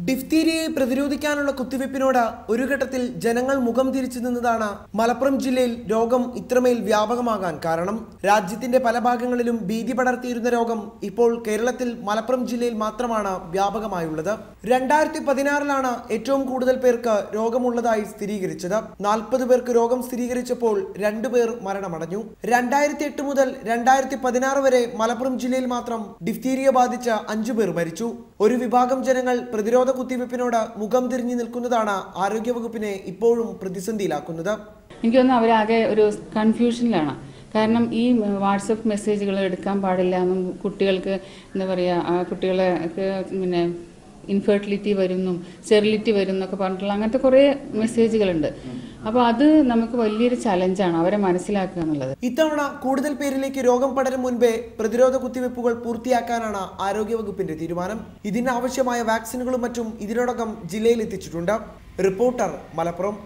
ഡിഫ്തീരിയയെ പ്രതിരോധിക്കാനുള്ള കുത്തിവയ്പ്പിനോട് ഒരു ഘട്ടത്തിൽ ജനങ്ങൾ മുഖം തിരിച്ചു നിന്നതാണ് മലപ്പുറം ജില്ലയിൽ രോഗം ഇത്രമേൽ വ്യാപകമാകാൻ കാരണം. രാജ്യത്തിന്റെ പല ഭാഗങ്ങളിലും ഭീതി പടർത്തിയിരുന്ന രോഗം ഇപ്പോൾ കേരളത്തിൽ മലപ്പുറം ജില്ലയിൽ മാത്രമാണ് വ്യാപകമായുള്ളത്. 2016 ഏറ്റവും കൂടുതൽ പേർക്ക് രോഗമുള്ളതായി സ്ഥിരീകരിച്ചത്. 40 പേർക്ക് രോഗം സ്ഥിരീകരിച്ചപ്പോൾ 2 പേർ മരണമടഞ്ഞു. 2008 മുതൽ 2016 വരെ മലപ്പുറം ജില്ലയിൽ മാത്രം ഡിഫ്തീരിയ ബാധിച്ച 5 പേർ മരിച്ചു. ഒരു വിഭാഗം ജനങ്ങൾ പ്രതിരോധ കുത്തിവയ്പ്പിനോട് മുഖം തിരിഞ്ഞു നിൽക്കുന്നതാണ് ആരോഗ്യവകുപ്പിനെ ഇപ്പോഴും പ്രതിസന്ധിയിലാക്കുന്നത്. എനിക്ക് തോന്നുന്നു അവരാകെ ഒരു കൺഫ്യൂഷനിലാണ്. കാരണം ഈ വാട്സപ്പ് മെസ്സേജുകൾ എടുക്കാൻ പാടില്ല എന്നും കുട്ടികൾക്ക് എന്താ പറയുക, കുട്ടികൾക്ക് പിന്നെ ഇൻഫെർട്ടിലിറ്റി വരുന്നു, സ്റ്റെറിലിറ്റി വരും എന്നൊക്കെ പറഞ്ഞിട്ടുള്ള അങ്ങനത്തെ കുറേ മെസ്സേജുകളുണ്ട്. അപ്പോൾ അത് നമുക്ക് വലിയൊരു ചലഞ്ചാണ് അവരെ മനസ്സിലാക്കുക എന്നുള്ളത്. ഇത്തവണ കൂടുതൽ പേരിലേക്ക് രോഗം പടരും മുൻപേ പ്രതിരോധ കുത്തിവയ്പ്പുകൾ പൂർത്തിയാക്കാനാണ് ആരോഗ്യവകുപ്പിന്റെ തീരുമാനം. ഇതിനാവശ്യമായ വാക്സിനുകളും മറ്റും ഇതിനോടകം ജില്ലയിൽ എത്തിച്ചിട്ടുണ്ട്. റിപ്പോർട്ടർ, മലപ്പുറം.